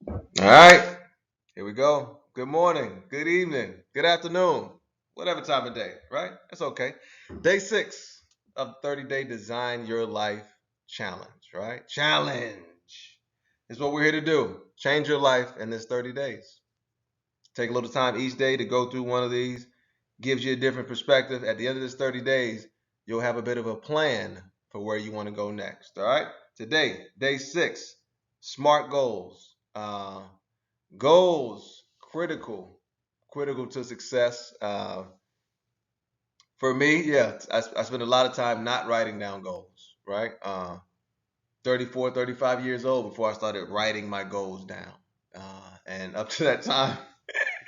All right, here we go. Good morning, good evening, good afternoon, whatever time of day, right? That's okay. Day 6 of 30-day Design Your Life Challenge, right? Challenge is what we're here to do. Change your life in this 30 days. Take a little time each day to go through one of these. Gives you a different perspective. At the end of this 30 days, you'll have a bit of a plan for where you want to go next. All right. Today, day 6, SMART goals. Goals critical to success. For me, yeah, I spend a lot of time not writing down goals, right? 34, 35 years old before I started writing my goals down. And up to that time,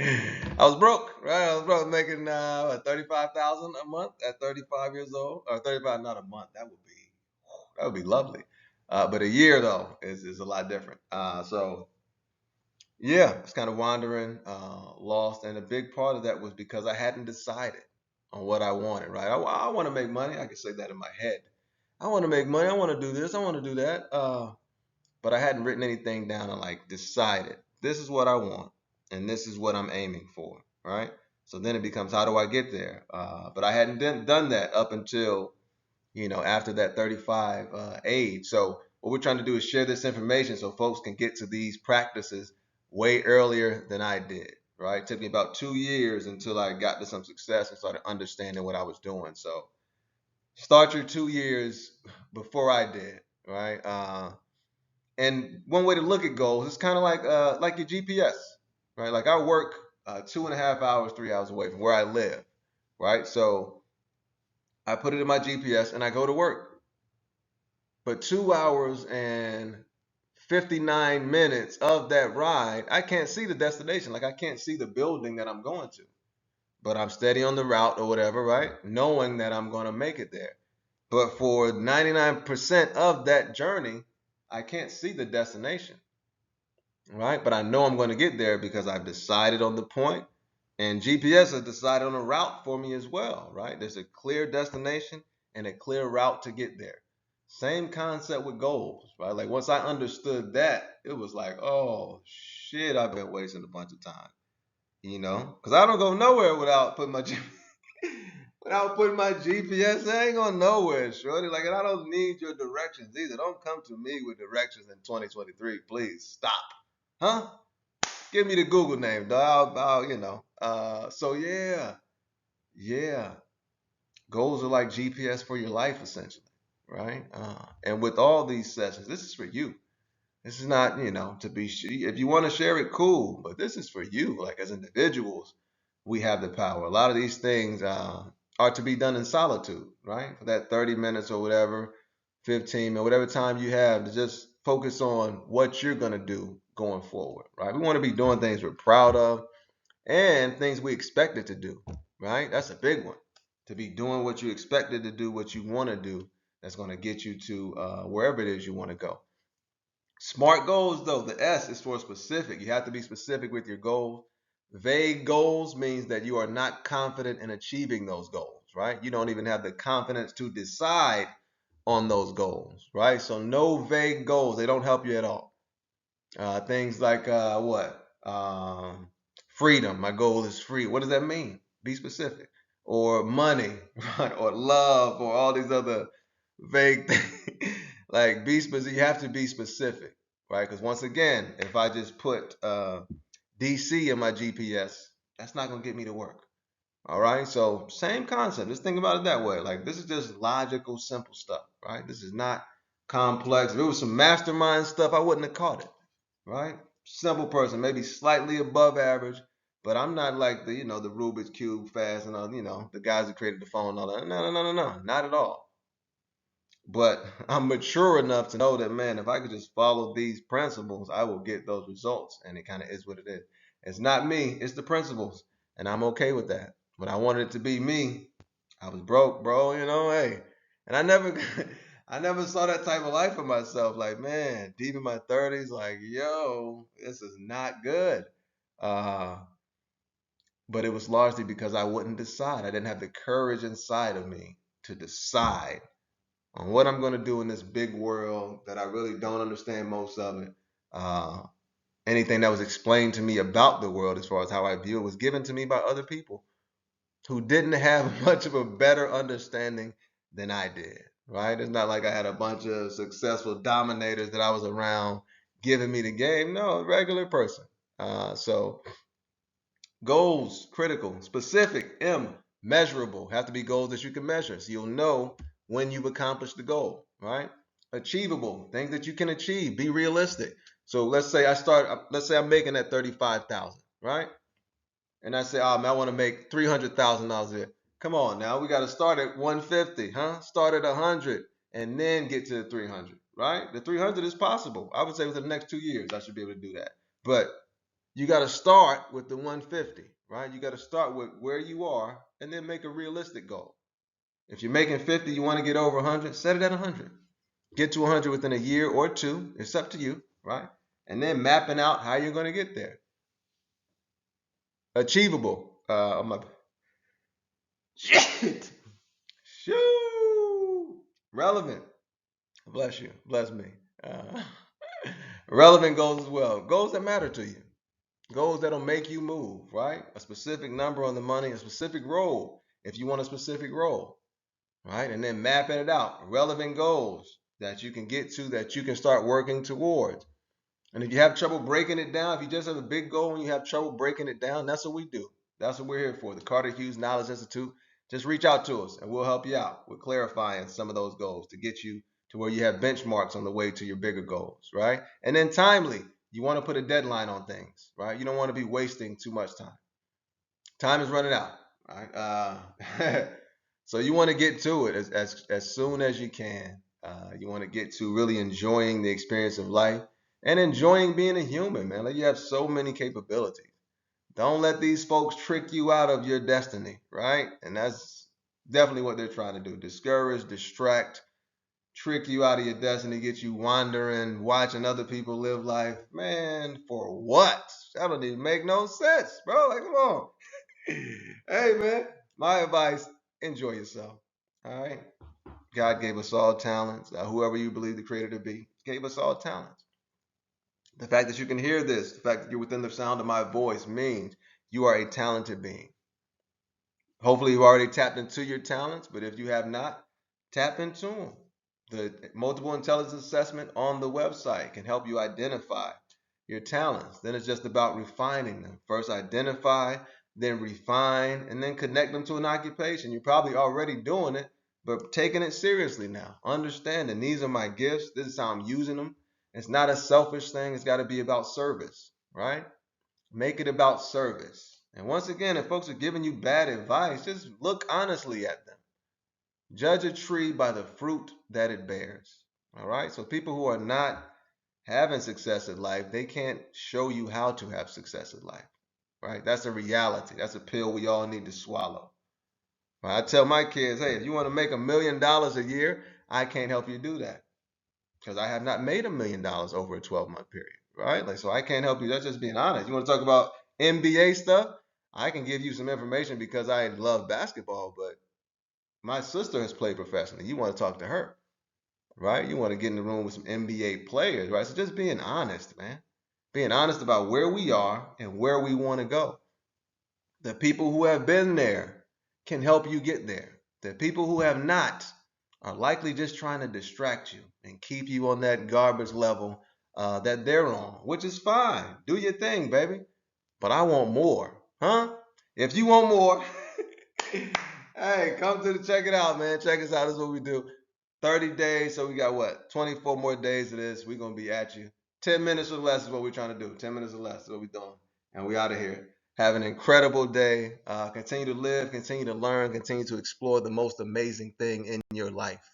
I was broke, right? I was broke, making 35,000 a month at 35 years old, or 35, not a month. That would be lovely. But a year though is a lot different. So yeah, it's kind of wandering, lost, and a big part of that was because I hadn't decided on what I wanted. Right? I want to make money. I could say that in my head. I want to make money. I want to do this. I want to do that. But I hadn't written anything down and like decided this is what I want and this is what I'm aiming for. Right? So then it becomes how do I get there? But I hadn't done that up until after that 35 age. So what we're trying to do is share this information so folks can get to these practices way earlier than I did. Right? It took me about 2 years until I got to some success and started understanding what I was doing. So start your 2 years before I did. Right? And one way to look at goals is kind of like your GPS. Right? Like I work 2.5 hours, 3 hours away from where I live. Right? So I put it in my GPS and I go to work. But 2 hours and 59 minutes of that ride, I can't see the destination. Like I can't see the building that I'm going to. But I'm steady on the route or whatever, right? Knowing that I'm going to make it there. But for 99% of that journey, I can't see the destination, right? But I know I'm going to get there because I've decided on the point, and GPS has decided on a route for me as well, right? There's a clear destination and a clear route to get there. Same concept with goals, right? Like once I understood that, it was like, oh shit, I've been wasting a bunch of time, because I don't go nowhere without putting my GPS. I ain't going nowhere, shorty. Like, and I don't need your directions either. Don't come to me with directions in 2023, please. Stop, huh? Give me the Google name, dog. So yeah. Goals are like GPS for your life, essentially, right? And with all these sessions, this is for you. This is not, to be. If you want to share it, cool. But this is for you. Like as individuals, we have the power. A lot of these things are to be done in solitude, right? For that 30 minutes or whatever, 15 minutes, whatever time you have to just focus on what you're gonna do going forward, right? We want to be doing things we're proud of and things we expected to do, right? That's a big one. To be doing what you expected to do, what you want to do, that's going to get you to wherever it is you want to go. Smart goals, though, the S is for specific. You have to be specific with your goals. Vague goals means that you are not confident in achieving those goals, right? You don't even have the confidence to decide on those goals, right? So no vague goals. They don't help you at all. Things like what? Freedom. My goal is free. What does that mean? Be specific. Or money, right? Or love, or all these other vague things. Like be specific. You have to be specific, right? Because once again, if I just put DC in my GPS, that's not gonna get me to work. All right. So same concept. Just think about it that way. Like this is just logical, simple stuff, right? This is not complex. If it was some mastermind stuff, I wouldn't have caught it, right? Simple person, maybe slightly above average, but I'm not like the Rubik's cube fast and all, the guys who created the phone and all that. No, no, no, no, no, not at all. But I'm mature enough to know that, man, if I could just follow these principles, I will get those results. And it kind of is what it is. It's not me, it's the principles. And I'm okay with that. When I wanted it to be me, I was broke, bro, hey. And I never I never saw that type of life for myself. Like, man, deep in my 30s, like, yo, this is not good. Uh, but it was largely because I wouldn't decide. I didn't have the courage inside of me to decide on what I'm going to do in this big world that I really don't understand most of it. Uh, anything that was explained to me about the world as far as how I view it was given to me by other people who didn't have much of a better understanding than I did, right? It's not like I had a bunch of successful dominators that I was around giving me the game. No, a regular person. So goals, critical, specific, measurable, have to be goals that you can measure. So you'll know when you've accomplished the goal, right? Achievable, things that you can achieve, be realistic. So let's say I'm making that 35,000, right? And I say, oh man, I want to make $300,000 a year. Come on now, we got to start at 150, huh? Start at 100 and then get to 300, right? The 300 is possible. I would say within the next 2 years, I should be able to do that. But you got to start with the 150, right? You got to start with where you are and then make a realistic goal. If you're making 50, you want to get over 100, set it at 100. Get to 100 within a year or two. It's up to you, right? And then mapping out how you're going to get there. Achievable. Shit. Shoo. Relevant. Bless you. Bless me. Uh, relevant goals as well. Goals that matter to you. Goals that'll make you move, right? A specific number on the money, a specific role, if you want a specific role, right? And then mapping it out. Relevant goals that you can get to, that you can start working towards. And if you have trouble breaking it down, if you just have a big goal and you have trouble breaking it down, that's what we do. That's what we're here for. The Carter Hughes Knowledge Institute. Just reach out to us and we'll help you out with clarifying some of those goals to get you to where you have benchmarks on the way to your bigger goals, right? And then timely. You want to put a deadline on things, right? You don't want to be wasting too much time. Time is running out, right? So you want to get to it as soon as you can. You want to get to really enjoying the experience of life and enjoying being a human, man. Like you have so many capabilities. Don't let these folks trick you out of your destiny, right? And that's definitely what they're trying to do. Discourage, distract, trick you out of your destiny, get you wandering, watching other people live life. Man, for what? That don't even make no sense, bro. Like, come on. Hey, man, my advice, enjoy yourself. All right? God gave us all talents. Whoever you believe the creator to be gave us all talents. The fact that you can hear this, the fact that you're within the sound of my voice means you are a talented being. Hopefully you've already tapped into your talents, but if you have not, tap into them. The multiple intelligence assessment on the website can help you identify your talents. Then it's just about refining them. First identify, then refine, and then connect them to an occupation. You're probably already doing it, but taking it seriously now. Understanding these are my gifts. This is how I'm using them. It's not a selfish thing. It's got to be about service, right? Make it about service. And once again, if folks are giving you bad advice, just look honestly at them. Judge a tree by the fruit that it bears. All right? So people who are not having success in life, they can't show you how to have success in life. Right? That's a reality. That's a pill we all need to swallow. Right? I tell my kids, hey, if you want to make $1 million a year, I can't help you do that. Because I have not made $1 million over a 12-month period. Right? Like, so I can't help you. That's just being honest. You want to talk about NBA stuff? I can give you some information because I love basketball, but my sister has played professionally. You want to talk to her, right? You want to get in the room with some NBA players, right? So just being honest, man. Being honest about where we are and where we want to go. The people who have been there can help you get there. The people who have not are likely just trying to distract you and keep you on that garbage level that they're on, which is fine. Do your thing, baby. But I want more, huh? If you want more, hey, come to check it out, man. Check us out. This is what we do. 30 days, so we got what? 24 more days of this. We're going to be at you. 10 minutes or less is what we're trying to do. 10 minutes or less is what we're doing. And we out of here. Have an incredible day. Continue to live, continue to learn, continue to explore the most amazing thing in your life.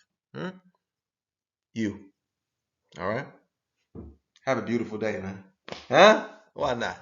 You. All right? Have a beautiful day, man. Huh? Why not?